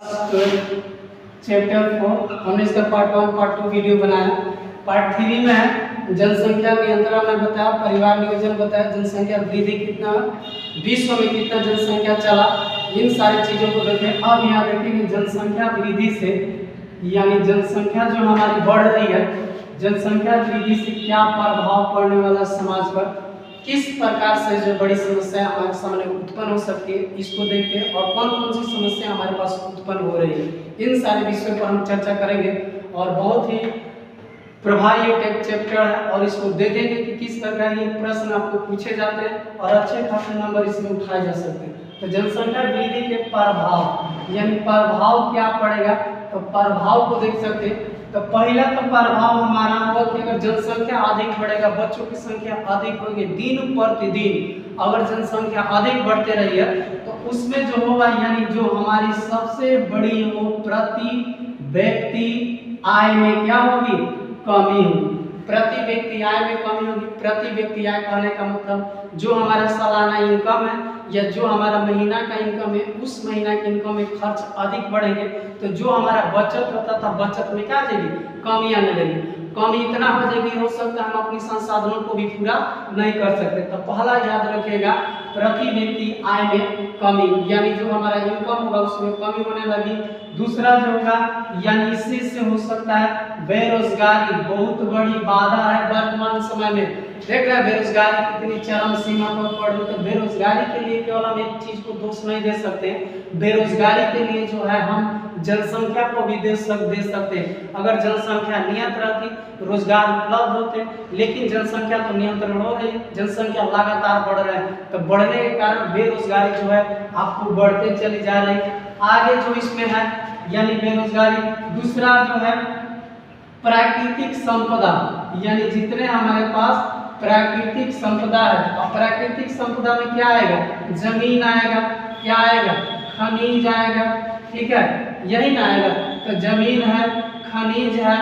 Chapter 4 हमने इसका part 1 part 2 video बनाया। पार्ट 3 में है जनसंख्या नियंत्रण में बताया, परिवार नियोजन बताया, जनसंख्या वृद्धि कितना, विश्व में कितना जनसंख्या चला, इन सारी चीज़ों को देखें। अब यहाँ देखेंगे जनसंख्या वृद्धि से यानी जनसंख्या जो हमारी बढ़ रही है, जनसंख्या वृद्धि से क्या प्रभाव पड़ने वाला समाज पर, किस प्रकार से जो बड़ी समस्या हमारे सामने उत्पन्न हो सकती है, इसको देखते हैं और कौन कौन सी समस्या हमारे पास उत्पन्न हो रही है, इन सारे विषयों पर हम चर्चा करेंगे। और बहुत ही प्रभावी एक चैप्टर है और इसको देखेंगे कि किस प्रकार ये प्रश्न आपको पूछे जाते हैं और अच्छे खासे नंबर इसमें उठाए जा सकते हैं। तो जनसंख्या वृद्धि के प्रभाव यानी प्रभाव क्या पड़ेगा, तो प्रभाव को देख सकते हैं। तो पहला तो प्रभाव हमारा होगा कि अगर जनसंख्या अधिक बढ़ेगा, बच्चों की संख्या अधिक होगी, दिन प्रतिदिन अगर जनसंख्या अधिक बढ़ते रही है तो उसमें जो होगा यानी जो हमारी सबसे बड़ी वो प्रति व्यक्ति आय में क्या होगी, कमी होगी। प्रति व्यक्ति आय में कमी होगी। प्रति व्यक्ति आय कहने का मतलब जो हमारा सालाना इनकम है या जो हमारा महीना का इनकम है, उस महीना के इनकम में खर्च अधिक बढ़ेंगे तो जो हमारा बचत होता था, बचत में क्या आ जाएगी, कमी आने लगेगी। कमी इतना हो जाएगी, हो सकता है हम अपनी संसाधनों को भी पूरा नहीं कर सकते। तो पहला याद रखिएगा, प्रति व्यक्ति आय में कमी यानी जो हमारा इनकम होगा उसमें कमी होने लगी। दूसरा जो होगा यानी इससे से हो सकता है बेरोजगारी, बहुत बड़ी बाधा है वर्तमान समय में। देख रहे हैं बेरोजगारी कितनी चरम सीमा पर पड़ रही है। तो बेरोजगारी के लिए केवल हम एक चीज को दोष नहीं दे सकते, बेरोजगारी के लिए जो है हम जनसंख्या को भी दे सकते हैं। अगर जनसंख्या नियंत्रण रहती, रोजगार उपलब्ध होते, लेकिन जनसंख्या तो नियंत्रण हो रही है, जनसंख्या लगातार बढ़ रहा है, तो बढ़ने के कारण बेरोजगारी जो है आपको बढ़ते चली जा रही है। आगे जो इसमें है यानी बेरोजगारी। दूसरा जो है प्राकृतिक संपदा यानी जितने हमारे पास प्राकृतिक संपदा है, और प्राकृतिक संपदा में क्या आएगा, जमीन आएगा, क्या आएगा, खनिज आएगा, ठीक है, यही ना आएगा। तो जमीन है, खनिज है,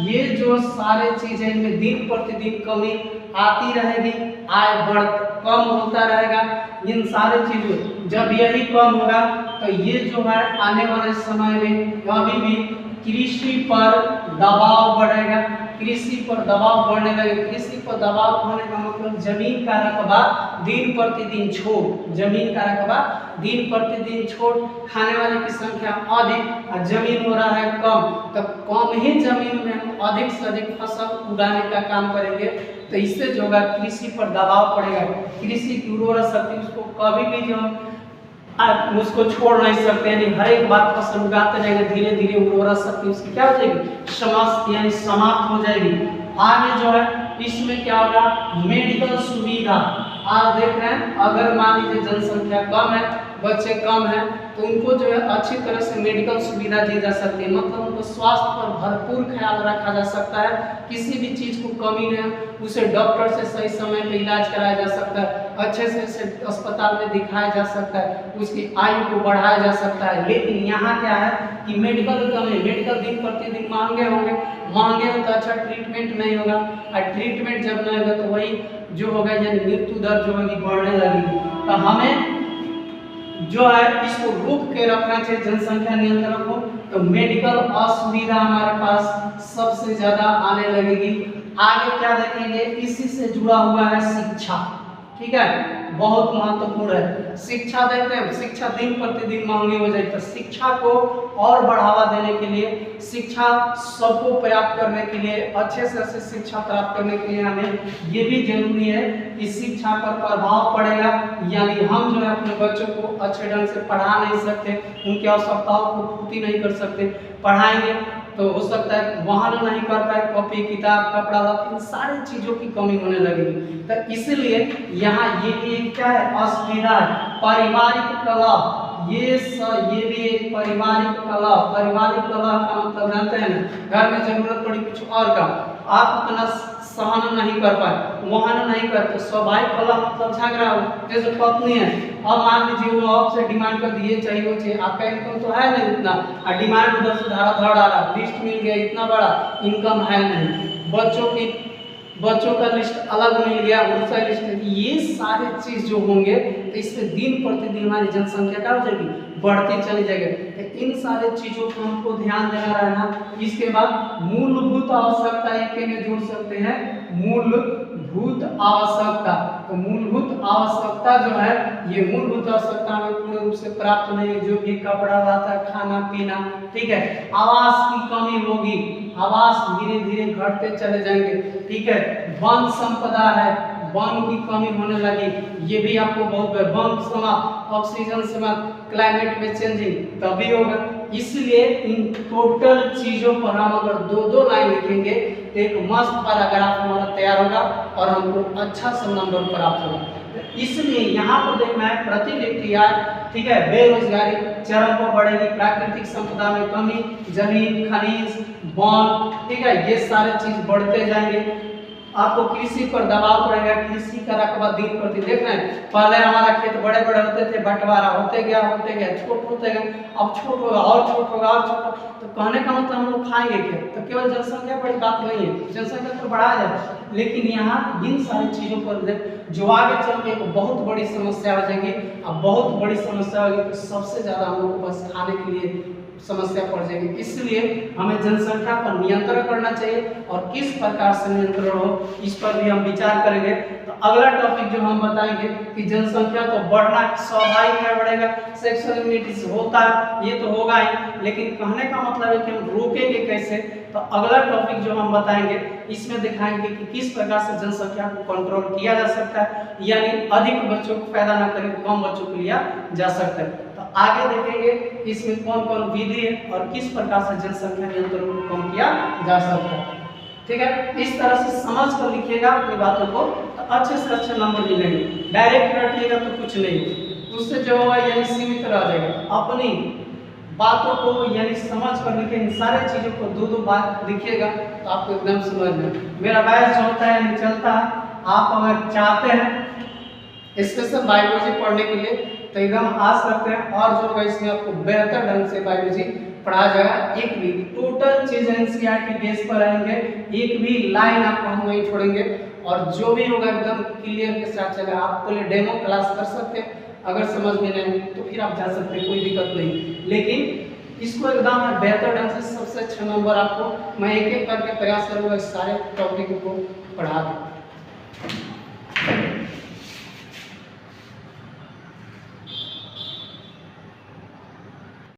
ये जो सारे चीजें इनमें दिन प्रतिदिन कमी आती रहेगी, आय बढ़ कम होता रहेगा। इन सारे चीजों जब यही कम होगा तो ये जो है आने वाले समय में कभी भी कृषि पर दबाव बढ़ेगा, कृषि पर दबाव बढ़ने लगेगा। कृषि पर दबाव होने का मतलब जमीन का रकबा दिन प्रतिदिन छोड़, जमीन का रकबा दिन प्रतिदिन छोड़, खाने वाले की संख्या अधिक और जमीन हो रहा है कम। तो कम ही जमीन में हम अधिक से अधिक फसल उगाने का काम करेंगे तो इससे जो होगा कृषि पर दबाव पड़ेगा। कृषि की उर्वरा शक्ति उसको कभी भी जो आप उसको छोड़ नहीं सकते, यानी हर एक बार फसल उगाते रहेंगे, धीरे धीरे उर्वरा शक्ति उसकी क्या हो जाएगी, समाप्त यानी समाप्त हो जाएगी। आगे जो है इसमें क्या होगा, मेडिकल सुविधा। आज देख रहे हैं अगर मान लीजिए जनसंख्या कम है, बच्चे कम हैं, तो उनको जो है अच्छी तरह से मेडिकल सुविधा दी जा सकती है, मतलब उनको स्वास्थ्य पर भरपूर ख्याल रखा जा सकता है। किसी भी चीज़ को कमी नहीं, उसे डॉक्टर से सही समय पे इलाज कराया जा सकता है, अच्छे से अस्पताल में दिखाया जा सकता है, उसकी आयु को बढ़ाया जा सकता है। लेकिन यहाँ क्या है कि मेडिकल कमी, मेडिकल दिन प्रतिदिन महंगे होंगे, महंगे हो तो अच्छा ट्रीटमेंट नहीं होगा, और ट्रीटमेंट जब नहीं होगा तो वही जो होगा यानी मृत्यु दर जो होगी बढ़ने लगेगी। तो हमें जो है इसको रोक के रखना चाहिए जनसंख्या नियंत्रण को। तो मेडिकल असुविधा हमारे पास सबसे ज्यादा आने लगेगी। आगे क्या देखेंगे, इसी से जुड़ा हुआ है शिक्षा, ठीक है, बहुत महत्वपूर्ण है। शिक्षा देखते हैं, शिक्षा दिन प्रतिदिन महंगी हो जाएगी, तो शिक्षा को और बढ़ावा देने के लिए, शिक्षा सबको प्राप्त करने के लिए, अच्छे से अच्छे शिक्षा प्राप्त करने के लिए हमें ये भी जरूरी है कि शिक्षा पर प्रभाव पड़ेगा। यानी हम जो है अपने बच्चों को अच्छे ढंग से पढ़ा नहीं सकते, उनकी आवश्यकताओं को पूर्ति नहीं कर सकते। पढ़ाएंगे तो हो सकता है वाहन नहीं कर पाए, कॉपी किताब कपड़ा लत्ता इन सारी चीज़ों की कमी होने लगेगी। तो इसलिए यहाँ ये भी एक क्या है, असुविधा है। पारिवारिक कलह, ये भी एक पारिवारिक कलह। पारिवारिक कलह का मतलब जानते हैं ना, घर में जरूरत पड़ी कुछ और का, आप उतना सहन नहीं कर पाए, वहन नहीं कर, तो स्वाभाविक कलह मतलब झगड़ा हो। जैसे पत्नी है, अब मान लीजिए वो आपसे डिमांड कर दिए चाहिए वो चाहिए, आपका इनकम तो है नहीं उतना, और डिमांड उधर से धड़ आ रहा, लिस्ट मिल गया इतना बड़ा, इनकम है नहीं, बच्चों की बच्चों का लिस्ट अलग मिल गया, दूसरा लिस्ट, ये सारे चीज जो होंगे तो इससे दिन प्रतिदिन हमारी जनसंख्या क्या हो जाएगी, बढ़ती चली जाएगी। तो इन सारे चीजों को हमको ध्यान देना रहना। इसके बाद मूलभूत आवश्यकता एक में जोड़ सकते हैं, मूलभूत आवश्यकता। तो मूलभूत आवश्यकता जो है, ये मूलभूत आवश्यकता हमें पूर्ण रूप से प्राप्त नहीं, जो भी कपड़ा रहता है, खाना पीना, ठीक है। आवास की कमी होगी, आवास धीरे धीरे घटते चले जाएंगे, ठीक है। वन संपदा है, वन की कमी होने लगी, ये भी आपको बहुत, वन समाप्त, ऑक्सीजन समाप्त, क्लाइमेट में चेंजिंग तभी होगा। इसलिए इन टोटल चीजों पर हम अगर दो दो लाइन लिखेंगे तो एक मस्त पैराग्राफ हमारा तैयार होगा और हमको अच्छा सा नंबर प्राप्त होगा। इसलिए यहाँ पर देखना है प्रति व्यक्ति आय, ठीक है, बेरोजगारी चरम पर बढ़ेगी, प्राकृतिक संपदा में कमी, जमीन, खनिज, वन, ठीक है, ये सारे चीज बढ़ते जाएंगे। आपको कृषि पर दबाव पड़ेगा, कृषि का रकबा दिन प्रतिदिन देख रहे हैं, पहले हमारा खेत बड़े बड़े होते थे, बंटवारा होते गया छोट होते गए, अब छोट होगा और छोट होगा और छोट। तो कहने का मतलब हम लोग खाएंगे क्या, तो केवल जनसंख्या बड़ी बात नहीं है, जनसंख्या तो बढ़ा जाए, लेकिन यहाँ इन सारी चीजों पर जो आगे चल के एक बहुत बड़ी समस्या हो जाएगी। अब बहुत बड़ी समस्या होगी तो सबसे ज्यादा हम लोग को बस खाने के लिए समस्या पड़ जाएगी। इसलिए हमें जनसंख्या पर नियंत्रण करना चाहिए और किस प्रकार से नियंत्रण हो इस पर भी हम विचार करेंगे। तो अगला टॉपिक जो हम बताएंगे कि जनसंख्या तो बढ़ना स्वाभाविक है, बढ़ेगा, सेक्सुअल इम्यूनिटी होता है, ये तो होगा ही, लेकिन कहने का मतलब है कि हम रोकेंगे कैसे। तो अगला टॉपिक जो हम बताएंगे इसमें दिखाएंगे कि किस प्रकार से जनसंख्या को कंट्रोल किया जा सकता है, यानी अधिक बच्चों को पैदा न करें, कम बच्चों को लिया जा सकता है। तो आगे देखेंगे इसमें कौन कौन विधि है और किस प्रकार से जनसंख्या नियंत्रण को कम किया जा सकता है, ठीक है। इस तरह से समझ कर लिखिएगा अपनी बातों को तो अच्छे से अच्छे नंबर मिलेंगे। डायरेक्ट रटिएगा तो कुछ नहीं, उससे जो होगा यानी सीमित रह जाएगा। अपनी बातों को यानी समझ कर लिखे, इन सारे चीजों को दो दो बार लिखिएगा तो आपको एकदम समझ में। मेरा बैच जो होता है चलता है, आप अगर चाहते हैं स्पेशल बायोलॉजी पढ़ने के लिए तो एकदम आ सकते हैं, और जो होगा इसमें आपको बेहतर ढंग से बायोलॉजी पढ़ा जाएगा। एक भी टोटल चीज एनसीईआरटी बेस पर रहेंगे, एक भी लाइन आपको हम नहीं छोड़ेंगे, और जो भी होगा एकदम क्लियर के साथ चलेगा। आप पहले डेमो क्लास कर सकते हैं, अगर समझ में नहीं तो फिर आप जा सकते हैं, कोई दिक्कत नहीं, लेकिन इसको एकदम बेहतर ढंग से सबसे अच्छा नंबर आपको मैं एक एक करके प्रयास करूँगा इस सारे टॉपिक को पढ़ा दूँ।